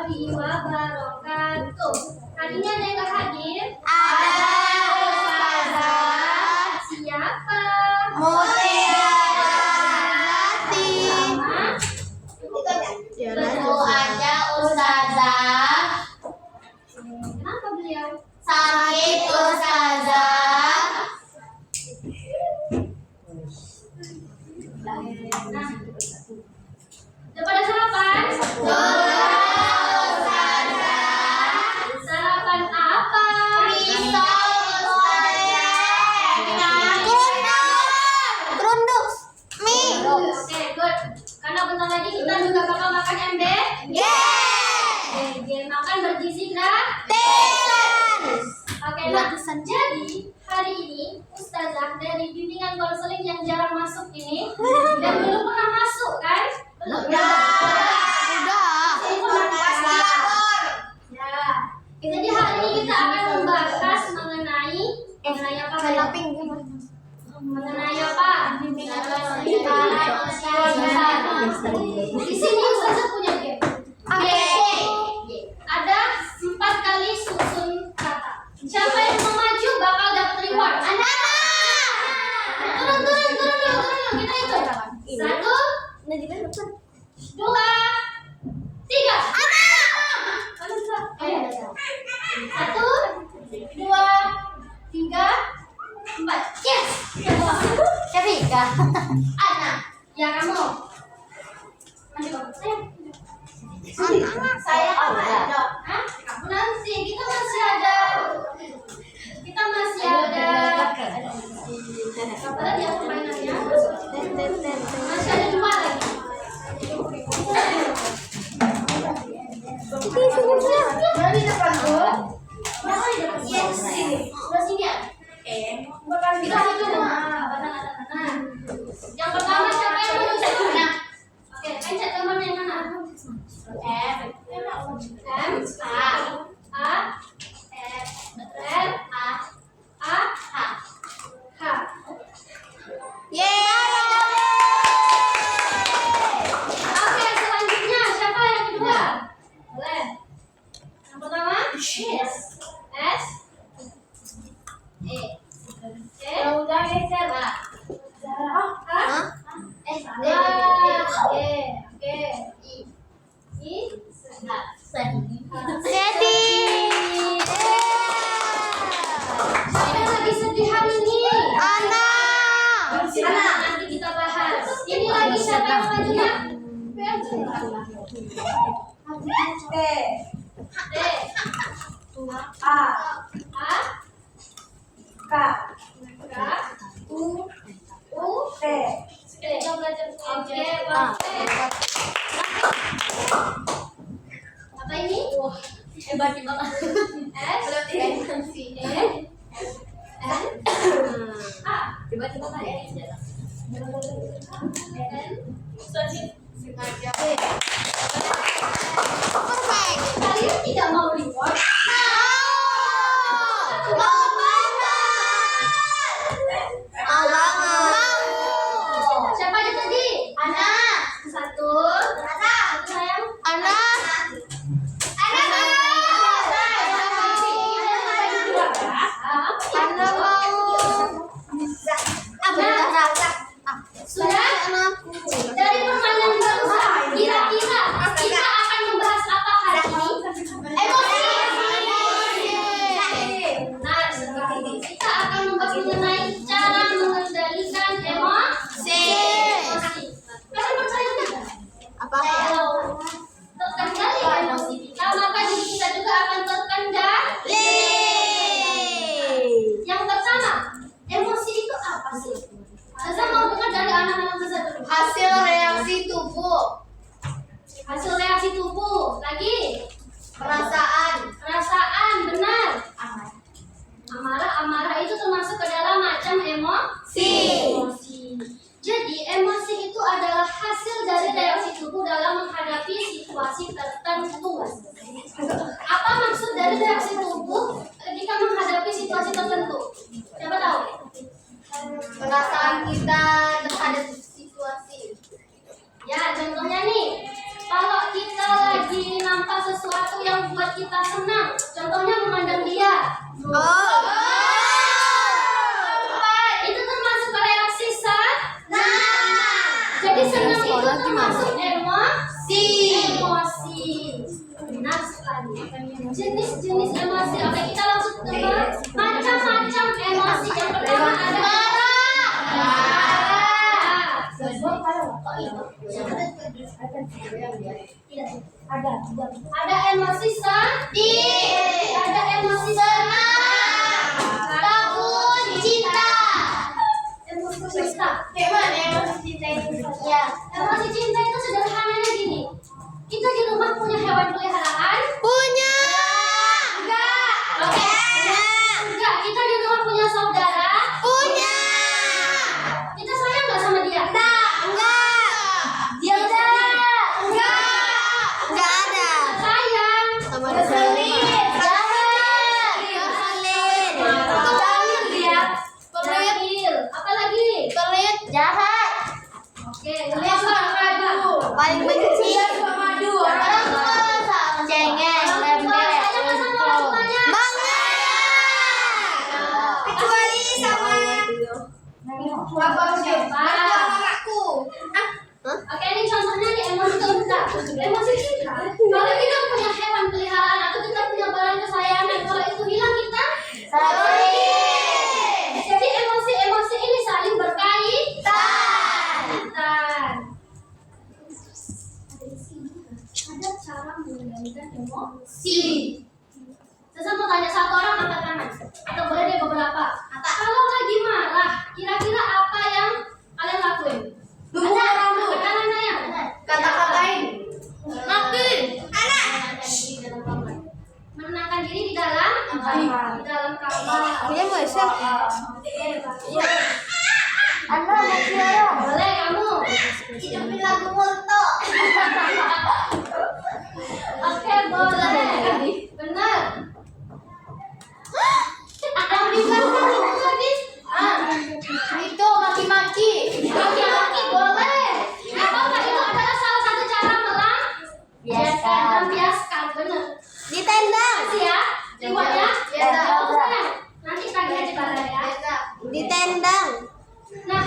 warahmatullahi wabarakatuh. Hari ini ada yang gak hadir? Ada Ustazah. Siapa? Mutiarati. Itu aja Ustazah. Kenapa beliau? Sakit Ustazah. Nah, udah pada sarapan? Sarapan apa? Kerunduk mie. Oke, good. Karena bentar lagi kita juga bakal makan MBG. Makan bergizi gratis. Oke, nah jadi hari ini Ustazah dari bimbingan konseling yang jarang masuk ini dan belum pernah masuk kan? Belum. Jadi hari ini kita akan membahas mengenai apa? Mengenai apa? Bimbingan konseling. Di sini Ustazah punya game. Ada 4 kali susun kata. Siapa yang mau maju bakal dapat reward. Turun. Kita hitung. 1, 2, 3. 1, 2, 3, 4. Yes. Ketiga. Ana. Ya kamu. Maju kamu. Saya Hah? Kamu nanti. Kita masih ada. Apa lagi yang permainannya? Masih ada 2 lagi. Dari depanku. Yes. Sebelah sini ya? Kita hitung. Yang pertama siapa yang mau cek? Oke, pencet gambarnya yang mana? Oke, selanjutnya siapa yang kedua? Boleh. Yang pertama? S. E. Udah geser lah. Siapa yang lagi sedih hari ini? Ana. Nanti kita bahas. Ini lagi siapa yang majunya? T. A. K. U. T. Kita belajar oke. Apa ini? Hebat banget. S. E. N. A. Tiba-tiba ya. Kalian tidak mau reward? Siapa aja tadi? Ana. 1. Sayang. Ana. Sudah? Dari permainan barusan, kira-kira kita senang. Contohnya memandang dia. Oh. Itu termasuk reaksi senang. Jadi senang itu termasuk emosi. Benar sekali. Jenis-jenis emosi. Oke, kita langsung ke macam-macam emosi. Yang pertama ada ada emosi sedih, ada emosi senang, takut, cinta. Emosi cinta. Kayak mana emosi cinta itu? Ya. Emosi cinta itu sederhananya gini. Kita di rumah punya hewan peliharaan? Punya. Enggak. Oke. Enggak. Kita di rumah punya saudara? Punya. Kita sayang nggak sama dia? Enggak. Dia udah. Enggak ada. Sayang. Sama Keselin. Jahat. Keselin. Keselin dia. Pelit. Apa lagi? Pelit, jahat. Oke. Yang madu. Paling benci. Madu. Orang tua cengeng, lembek, Semuanya. banget. Kecuali sama Abang siapa? mamaku. Oke, ini contohnya di emosi cinta. Emosi cinta. Kalau kita punya hewan peliharaan atau kita punya barang kesayangan, kalau itu hilang kita Sedih. jadi emosi-emosi ini saling berkaitan. Ada cara mengendalikan emosi. Saya mau tanya satu orang angkat tangan, atau boleh deh beberapa. Kalau lagi marah, kira-kira apa yang kalian lakuin? Angkat tangan saya. Kata-katain. Mati. Menenangkan diri di dalam kamar. Punya masak. Anda Boleh kamu. hidupin lagu Multo. Oke, boleh. Benar. Yang dimakan itu tadi. Itu maki-maki. Laki-laki boleh. Apa itu adalah salah satu cara melampiaskan. Benar. Ditendang. Kasih ya. Rewardnya. Ya. Nanti tagih aja barang ya. Ditendang. Nah,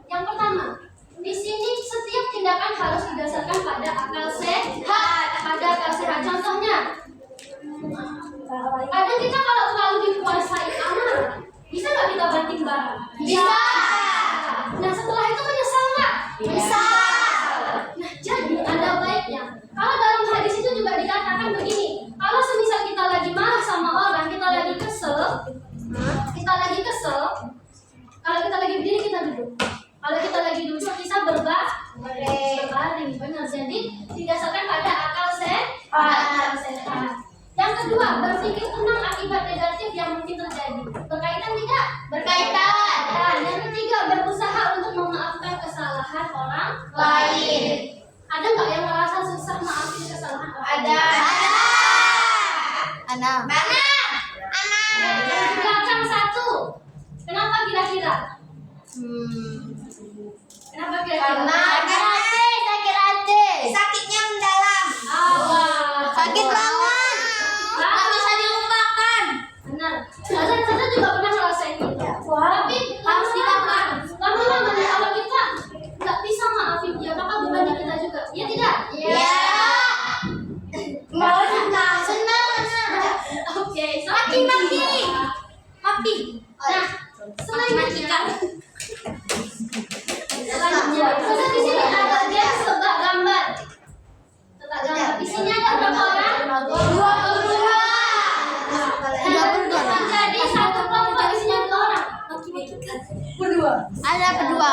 yang pertama, di sini setiap tindakan harus didasarkan pada akal sehat. Contohnya, kadang kita kalau terlalu dikuasai amarah, bisa nggak kita banting barang? Bisa. Nah, setelah itu menyesal nggak? Bisa. Nah, jadi ada baiknya. Kalau dalam hadis itu juga dikatakan begini, kalau semisal kita lagi marah sama orang, kita lagi kesel, kalau kita lagi berdiri kita duduk. Kalau kita lagi duduk kita berbaring. Benar. Jadi didasarkan pada akal sehat. Yang kedua, berpikir tenang akibat negatif yang mungkin terjadi. Berkaitan tidak? Berkaitan. Dan yang ketiga, berusaha untuk memaafkan kesalahan orang Lain. Ada nggak yang merasa susah maafin kesalahan orang? Ada. Anak. Mana? Yang di belakang satu. Kenapa kira-kira? Kenapa kira-kira? Sakit hati. Sakitnya mendalam. Awal. Sakit banget. Nggak bisa dilupakan. Benar. Saya juga pernah ngerasain itu. Tapi harus ditahan. Lama-lama nih kalau kita nggak bisa maafin dia, maka bebannya kita juga. Iya tidak? Iya. Mau senang. Oke. Mati. Nah, selanjutnya. Terus di sini ada dia tebak gambar. Isinya ada berapa orang? 22. Jadi satu kelompok isinya 2 orang. Ada kedua.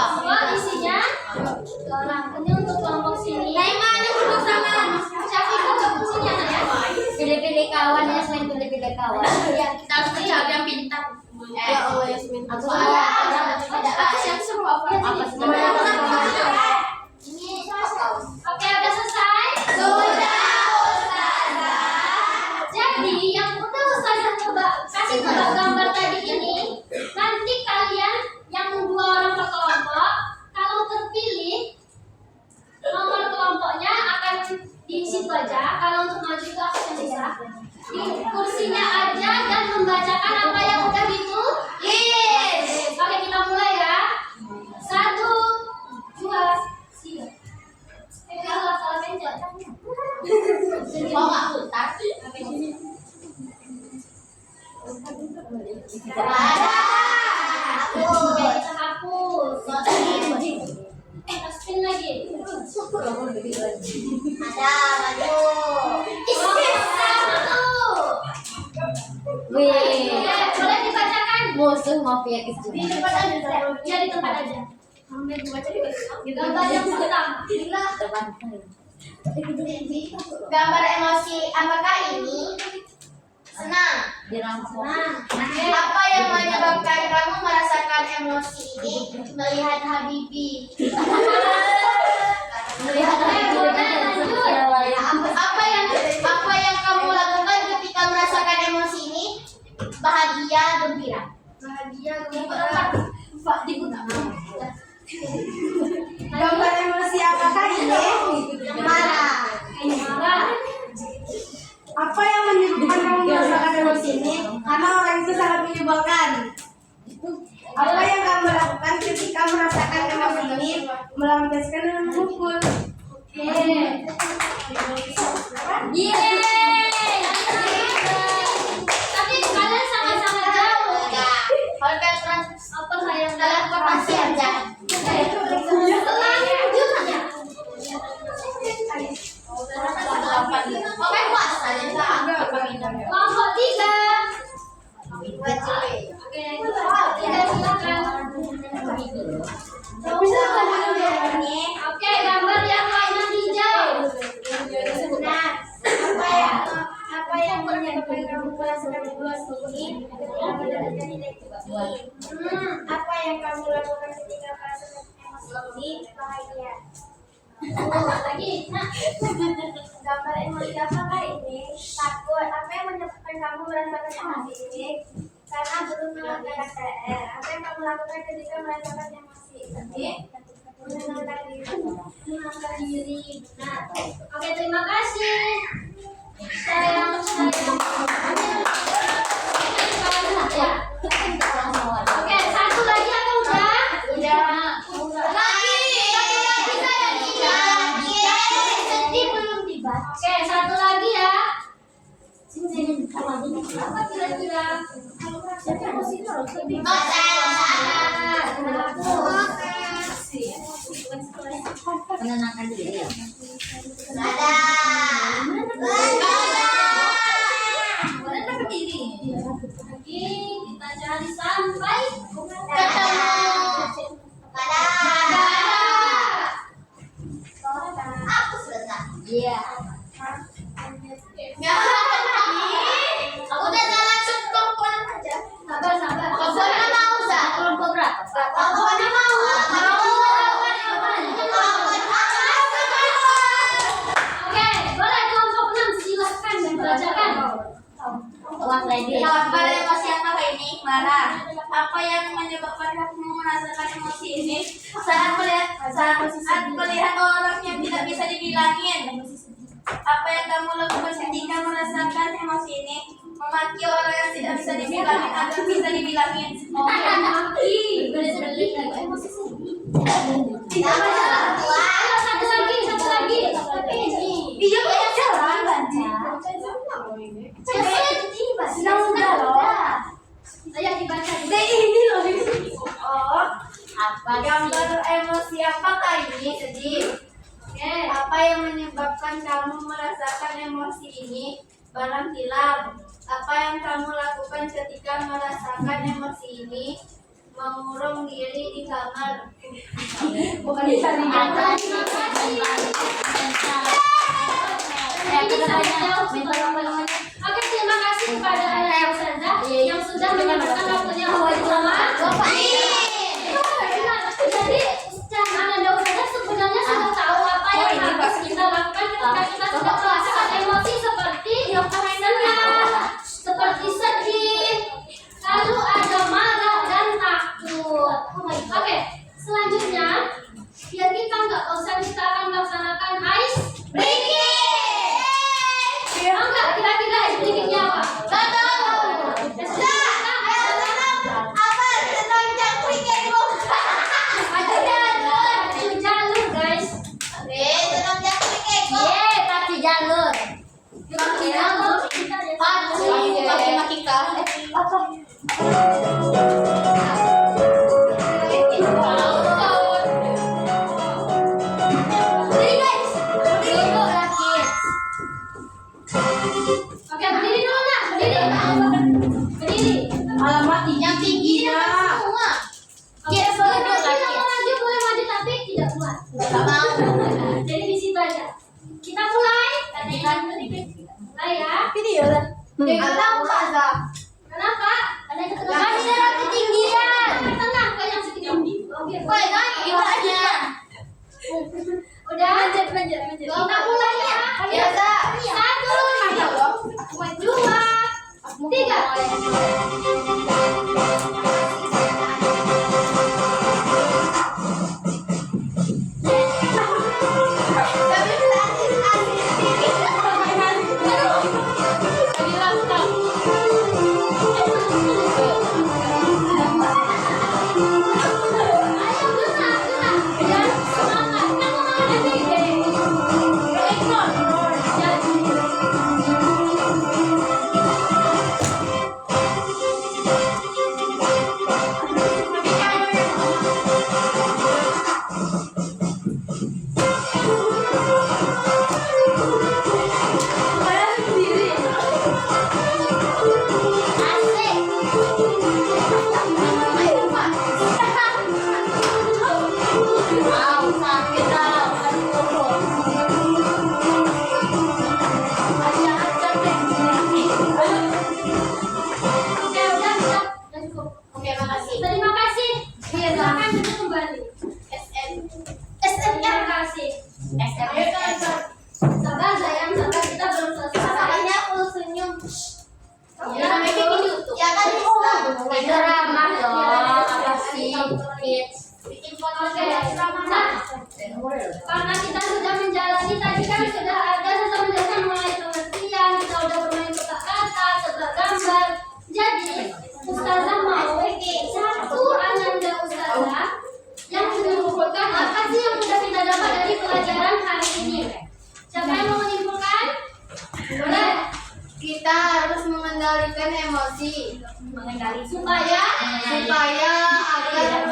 Isinya 2 orang. Ini untuk kelompok sini. Mana duduk sama? Siapa kelompok sini anak ya? Pilih-pilih kawan ya, selain pilih-pilih kawan. Kita harus mencari yang pintar. Ya Allah Yasmin. Aku ada yang seru apa? Oke, udah selesai? Sudah. Jadi yang udah Ustazah kasih tebak gambar tadi ini, nanti kalian yang 2 orang per kelompok, kalau terpilih nomor kelompoknya akan di situ aja. Kalau untuk maju itu akan sisa. di kursinya aja dan membacakan apa yang udah ditulis. Oke, kita mulai ya. 1, 2, 3. Kalau salah pencet. Mau nggak putar? Ada. Oke, kita hapus. Spin lagi. Ada maju. Oke, boleh dibacakan? Musuh mafia Di kecil. tempat aja. Ya, di tempat aja. Gambar yang pertama. Depan. Gambar emosi apakah ini? Senang. Dirampok. Apa yang menyebabkan kamu merasakan emosi ini? Melihat Habibie. Melihat Apa yang kamu lakukan ketika merasakan emosi ini? Bahagia, gembira. Bahagia, gembira. Pak dibuka. Gambar emosi apakah ini? Marah. Marah. Apa yang menyebabkan kamu merasakan emosi ini? Karena orang itu sangat menyebalkan. Apa yang kamu lakukan ketika merasakan emosi ini? Melampiaskan dengan memukul. Yeay. Tapi kalian sangat-sangat jauh. Apa sayang Transportasi aja. selanjutnya? Oke, puas aja. Kelompok 3. Oke, kelompok 3 silakan. Oke, gambar yang warna hijau. Nah, apa yang menyebabkan kamu merasakan emosi ini? Mendapatkan nilai tinggi. Apa yang kamu lakukan ketika merasakan emosi ini? Bahagia. Lagi. Gambar emosi apakah ini? Takut. Apa yang menyebabkan kamu merasakan emosi ini? Karena belum melanggar KTR. Apa yang kamu lakukan ketika merasakan emosi ini? Menenangkan diri. Menangkan diri. Nah, oke, terima kasih. Saya Oke, satu lagi atau udah? Sedih belum tiba. Oke, satu lagi ya. Apa kira-kira? Menenangkan diri. Menenangkan diri. Oke, kita cari sampai Iya. sabar. Kelompok berapa? Oke, boleh kelompok 6 silahkan dibacakan. Wah, lady. Gambar emosi apakah ini? Marah. Apa yang menyebabkan kamu merasakan emosi ini? Saat melihat orang yang tidak bisa dibilangin. Apa yang kamu lakukan ketika merasakan emosi ini? Memaki orang yang tidak bisa dibilangin agar bisa dibilangin. Maki, beli emosi sedih. Ayo, satu lagi. Iya, banyak jalan baca. Sedih, Mbak. Ayo dibaca. Ini loh. Oh, Apa gambar emosi apakah ini? Sedih. Oke. Apa yang menyebabkan kamu merasakan emosi ini? Barang hilang. Apa yang kamu lakukan ketika merasakan emosi ini? Mengurung diri di kamar. Bukan di sana. Oke, terima kasih kepada Ayah Ustazah yang sudah menyempatkan waktunya bersama. Jadi, Anda Ustazah sebenarnya sudah tahu apa yang harus kita lakukan ketika kita sudah merasakan emosi seperti senang, seperti sedih, lalu ada marah dan takut. Oke, selanjutnya biar kita nggak bosan kita akan melaksanakan ice breaking. Enggak, kita kira-kira sedikitnya apa? Jalur guys. Pacu jalur. Duduk rakit. Oke, berdiri dulu nak, berdiri. Berdiri. Alamat yang tinggi ya. Oke, boleh maju, boleh maju tapi tidak kuat. Jadi di situ aja. Kita mulai. Mulai ya. Kenapa? Ada ketegangan. Masih ada ketinggian. Tenang, kayak yang setinggi. Oke. Udah. Kita mulai ya. Ya, Kak. 1, 2, 3. Terima kasih. Silakan duduk kembali. Terima kasih. Sabar sayang, sabar, kita belum selesai. Itu ramah dong. Apa sih? Kids. Oke, nah, karena kita sudah menjalani tadi kan sudah menjelaskan mengenai pengertian, kita sudah bermain kata-kata, tebak gambar. Jadi, Ustazah mau satu ananda Ustazah yang menyimpulkan apa sih yang sudah kita dapat dari pelajaran hari ini. Siapa yang mau menyimpulkan? Boleh. Kita harus mengendalikan emosi Supaya agar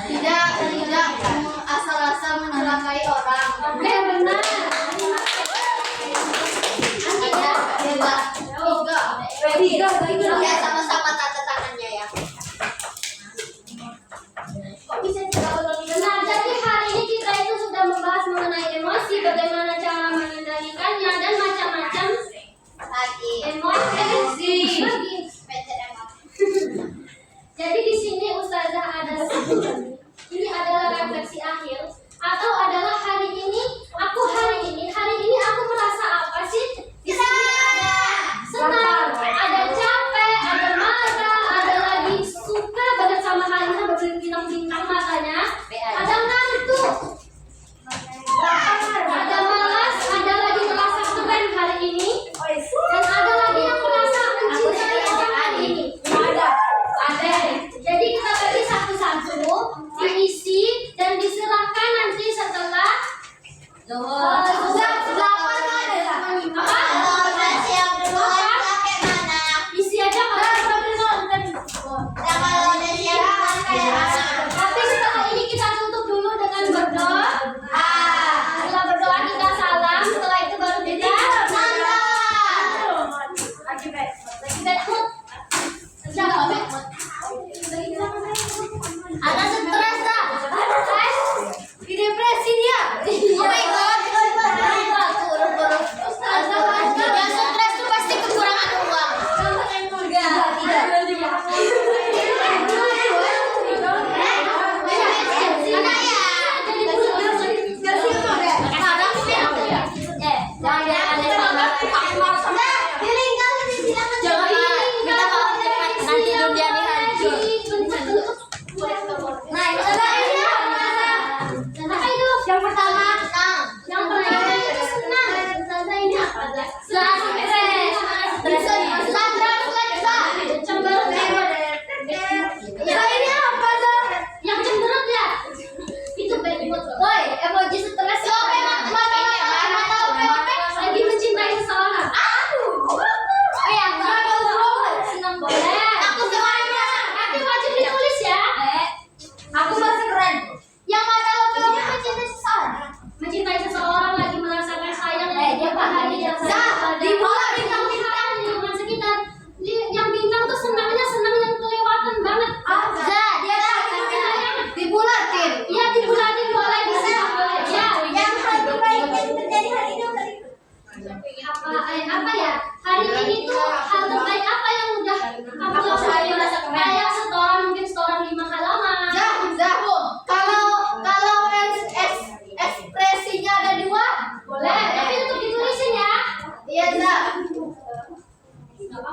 tidak asal-asal mencelakai orang. Oke, benar. Tiga. Ya, sama-sama tanda tangannya ya. Benar, jadi hari ini kita itu sudah membahas mengenai emosi, bagaimana cara mengendalikannya dan macam-macam emosi. Jadi di sini Ustazah ada ini adalah refleksi akhir atau adalah hari ini aku merasa apa sih? Di sini ada senang, ada capek, ada marah,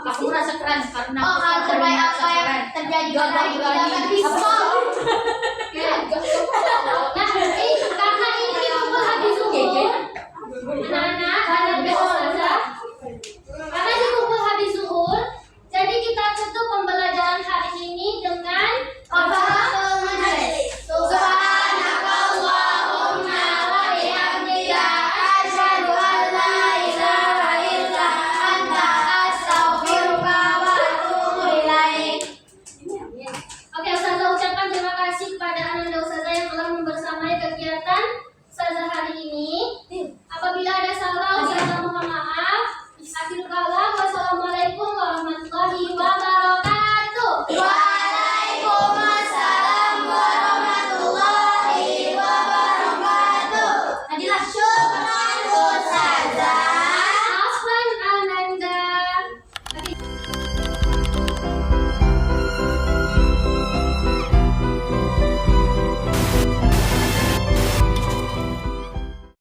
Aku merasa keren karena Oh, hal terbaik apa yang terjadi pada dapat pisau? Nah, karena ini kita habis zuhur, anak-anak